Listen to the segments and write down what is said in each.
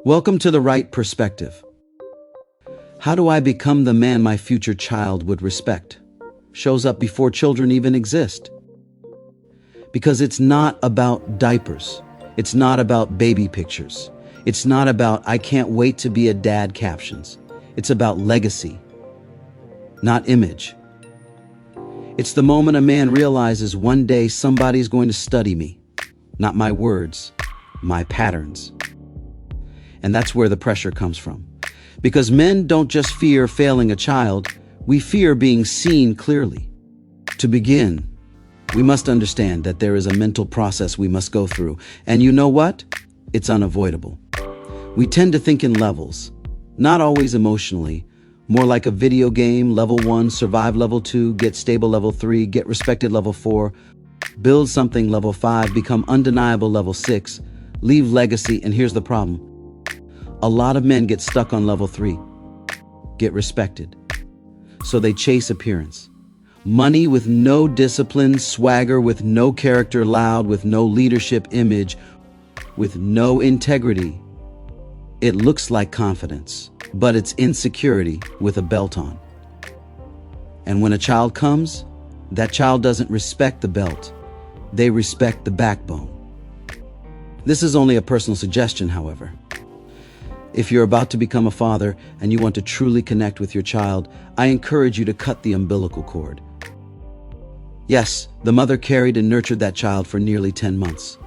Welcome to the Wright Perspective. How do I become the man my future child would respect? Shows up before children even exist. Because it's not about diapers. It's not about baby pictures. It's not about "I can't wait to be a dad" captions. It's about legacy, not image. It's the moment a man realizes one day somebody's going to study me. Not my words, my patterns. And that's where the pressure comes from. Because men don't just fear failing a child, we fear being seen clearly. To begin, we must understand that there is a mental process we must go through. And you know what? It's unavoidable. We tend to think in levels, not always emotionally, more like a video game: level 1, survive level 2, get stable level 3, get respected level 4, build something level 5, become undeniable level 6, leave legacy. And here's the problem. A lot of men get stuck on level 3, get respected. So they chase appearance. Money with no discipline, swagger with no character, loud with no leadership image, with no integrity. It looks like confidence, but it's insecurity with a belt on. And when a child comes, that child doesn't respect the belt. They respect the backbone. This is only a personal suggestion, however. If you're about to become a father and you want to truly connect with your child, I encourage you to cut the umbilical cord. Yes, the mother carried and nurtured that child for nearly 10 months.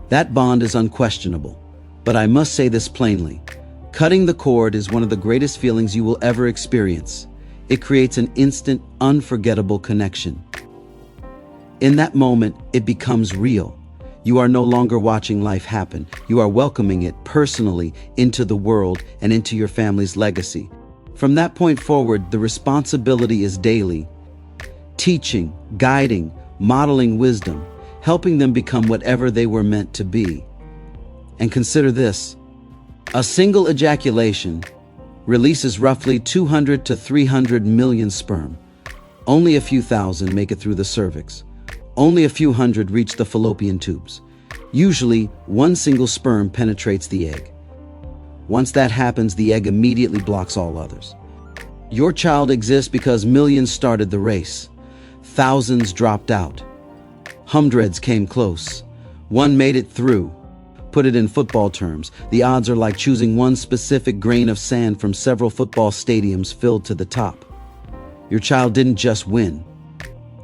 That bond is unquestionable. But I must say this plainly. Cutting the cord is one of the greatest feelings you will ever experience. It creates an instant, unforgettable connection. In that moment, it becomes real. You are no longer watching life happen. You are welcoming it personally into the world and into your family's legacy. From that point forward, the responsibility is daily. Teaching, guiding, modeling wisdom, helping them become whatever they were meant to be. And consider this. A single ejaculation releases roughly 200 to 300 million sperm. Only a few thousand make it through the cervix. Only a few hundred reach the fallopian tubes. Usually, one single sperm penetrates the egg. Once that happens, the egg immediately blocks all others. Your child exists because millions started the race. Thousands dropped out. Hundreds came close. One made it through. Put it in football terms, the odds are like choosing one specific grain of sand from several football stadiums filled to the top. Your child didn't just win.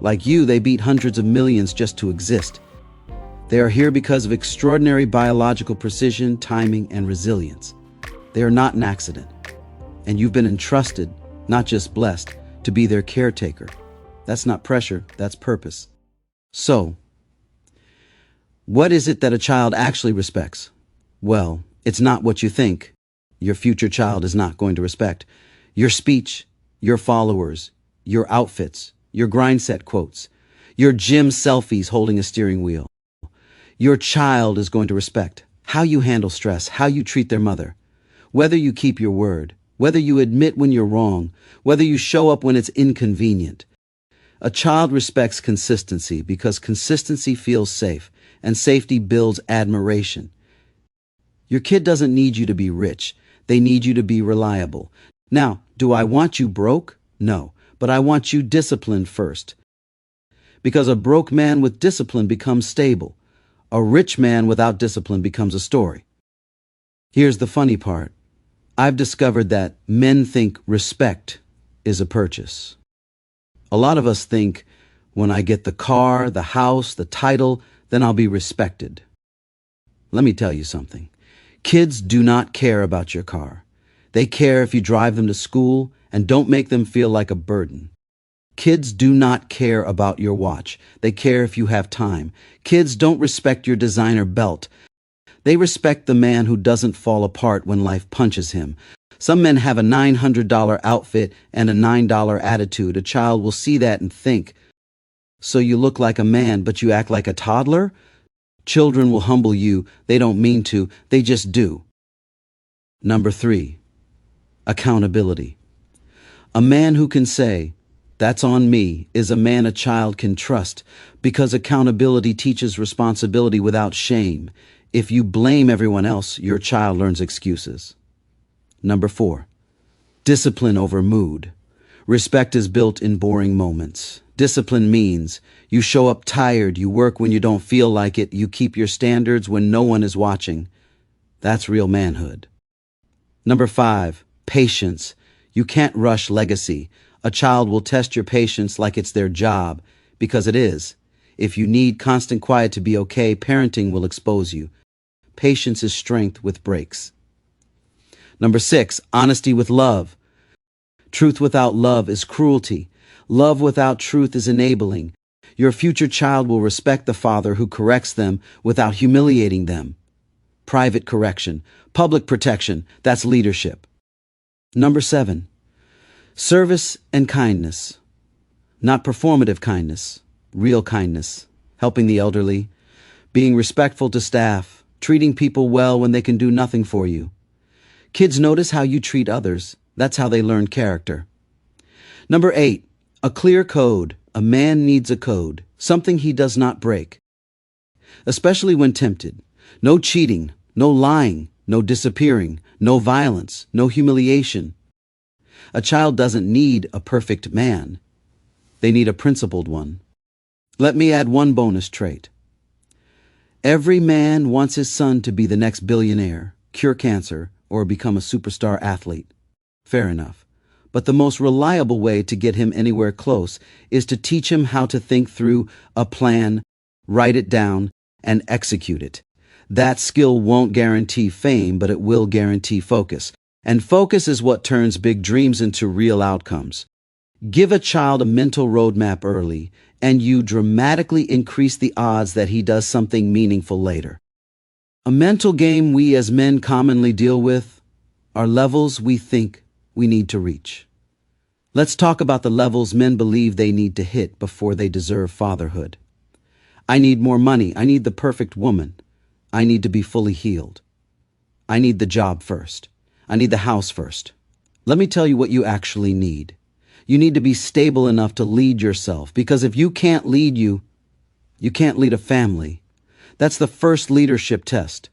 Like you, they beat hundreds of millions just to exist. They are here because of extraordinary biological precision, timing, and resilience. They are not an accident. And you've been entrusted, not just blessed, to be their caretaker. That's not pressure, that's purpose. So, what is it that a child actually respects? Well, it's not what you think. Your future child is not going to respect your speech, your followers, your outfits, your grind set quotes, your gym selfies holding a steering wheel. Your child is going to respect how you handle stress, how you treat their mother, whether you keep your word, whether you admit when you're wrong, whether you show up when it's inconvenient. A child respects consistency because consistency feels safe, and safety builds admiration. Your kid doesn't need you to be rich. They need you to be reliable. Now, do I want you broke? No, but I want you disciplined first. Because a broke man with discipline becomes stable. A rich man without discipline becomes a story. Here's the funny part. I've discovered that men think respect is a purchase. A lot of us think, when I get the car, the house, the title, then I'll be respected. Let me tell you something. Kids do not care about your car. They care if you drive them to school and don't make them feel like a burden. Kids do not care about your watch. They care if you have time. Kids don't respect your designer belt. They respect the man who doesn't fall apart when life punches him. Some men have a $900 outfit and a $9 attitude. A child will see that and think, so you look like a man, but you act like a toddler? Children will humble you. They don't mean to. They just do. Number 3, accountability. A man who can say, "That's on me," is a man a child can trust, because accountability teaches responsibility without shame. If you blame everyone else, your child learns excuses. Number 4, discipline over mood. Respect is built in boring moments. Discipline means you show up tired, you work when you don't feel like it, you keep your standards when no one is watching. That's real manhood. Number 5, patience. You can't rush legacy. A child will test your patience like it's their job, because it is. If you need constant quiet to be okay, parenting will expose you. Patience is strength with breaks. Number 6, honesty with love. Truth without love is cruelty. Love without truth is enabling. Your future child will respect the father who corrects them without humiliating them. Private correction, public protection, that's leadership. Number 7, service and kindness. Not performative kindness, real kindness. Helping the elderly, being respectful to staff, treating people well when they can do nothing for you. Kids notice how you treat others. That's how they learn character. Number 8, a clear code. A man needs a code, something he does not break. Especially when tempted. No cheating, no lying, no disappearing, no violence, no humiliation. A child doesn't need a perfect man. They need a principled one. Let me add one bonus trait. Every man wants his son to be the next billionaire, cure cancer, or become a superstar athlete. Fair enough. But the most reliable way to get him anywhere close is to teach him how to think through a plan, write it down, and execute it. That skill won't guarantee fame, but it will guarantee focus. And focus is what turns big dreams into real outcomes. Give a child a mental roadmap early, and you dramatically increase the odds that he does something meaningful later. A mental game we as men commonly deal with are levels we think we need to reach. Let's talk about the levels men believe they need to hit before they deserve fatherhood. I need more money. I need the perfect woman. I need to be fully healed. I need the job first. I need the house first. Let me tell you what you actually need. You need to be stable enough to lead yourself, because if you can't lead you can't lead a family. That's the first leadership test.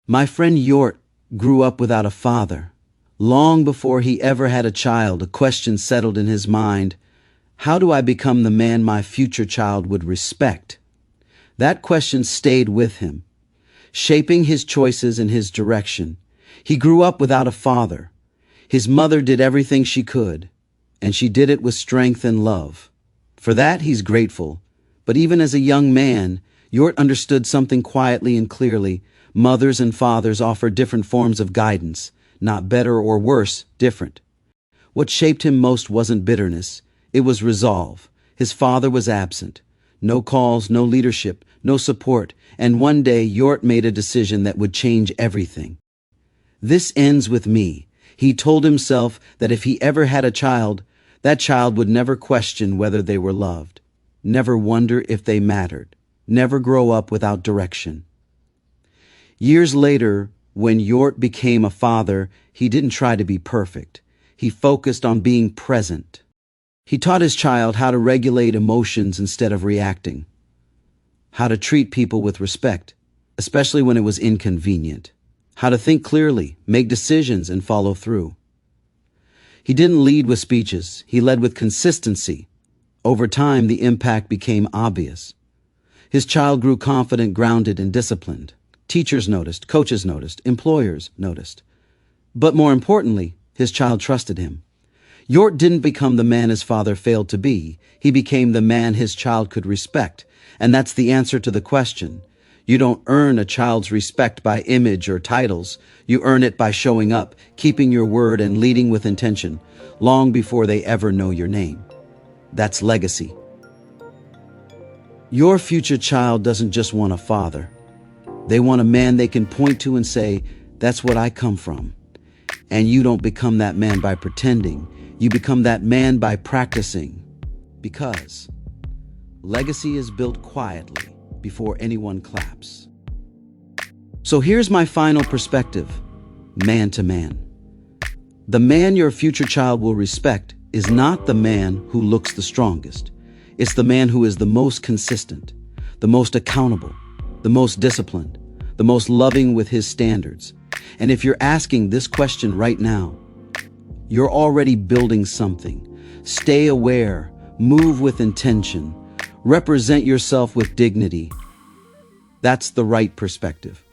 My friend Yort grew up without a father. Long before he ever had a child, a question settled in his mind. How do I become the man my future child would respect? That question stayed with him, shaping his choices and his direction. He grew up without a father. His mother did everything she could, and she did it with strength and love. For that, he's grateful. But even as a young man, Yort understood something quietly and clearly. Mothers and fathers offer different forms of guidance. Not better or worse, different. What shaped him most wasn't bitterness. It was resolve. His father was absent. No calls, no leadership, no support. And one day, Yort made a decision that would change everything. This ends with me. He told himself that if he ever had a child, that child would never question whether they were loved, never wonder if they mattered, never grow up without direction. Years later, when Yort became a father, he didn't try to be perfect. He focused on being present. He taught his child how to regulate emotions instead of reacting, how to treat people with respect, especially when it was inconvenient, how to think clearly, make decisions, and follow through. He didn't lead with speeches. He led with consistency. Over time, the impact became obvious. His child grew confident, grounded, and disciplined. Teachers noticed, coaches noticed, employers noticed. But more importantly, his child trusted him. Yort didn't become the man his father failed to be. He became the man his child could respect. And that's the answer to the question. You don't earn a child's respect by image or titles. You earn it by showing up, keeping your word, and leading with intention, long before they ever know your name. That's legacy. Your future child doesn't just want a father. They want a man they can point to and say, that's what I come from. And you don't become that man by pretending. You become that man by practicing. Because legacy is built quietly before anyone claps. So here's my final perspective, man to man. The man your future child will respect is not the man who looks the strongest. It's the man who is the most consistent, the most accountable, the most disciplined, the most loving with his standards. And if you're asking this question right now, you're already building something. Stay aware, move with intention, represent yourself with dignity. That's the right perspective.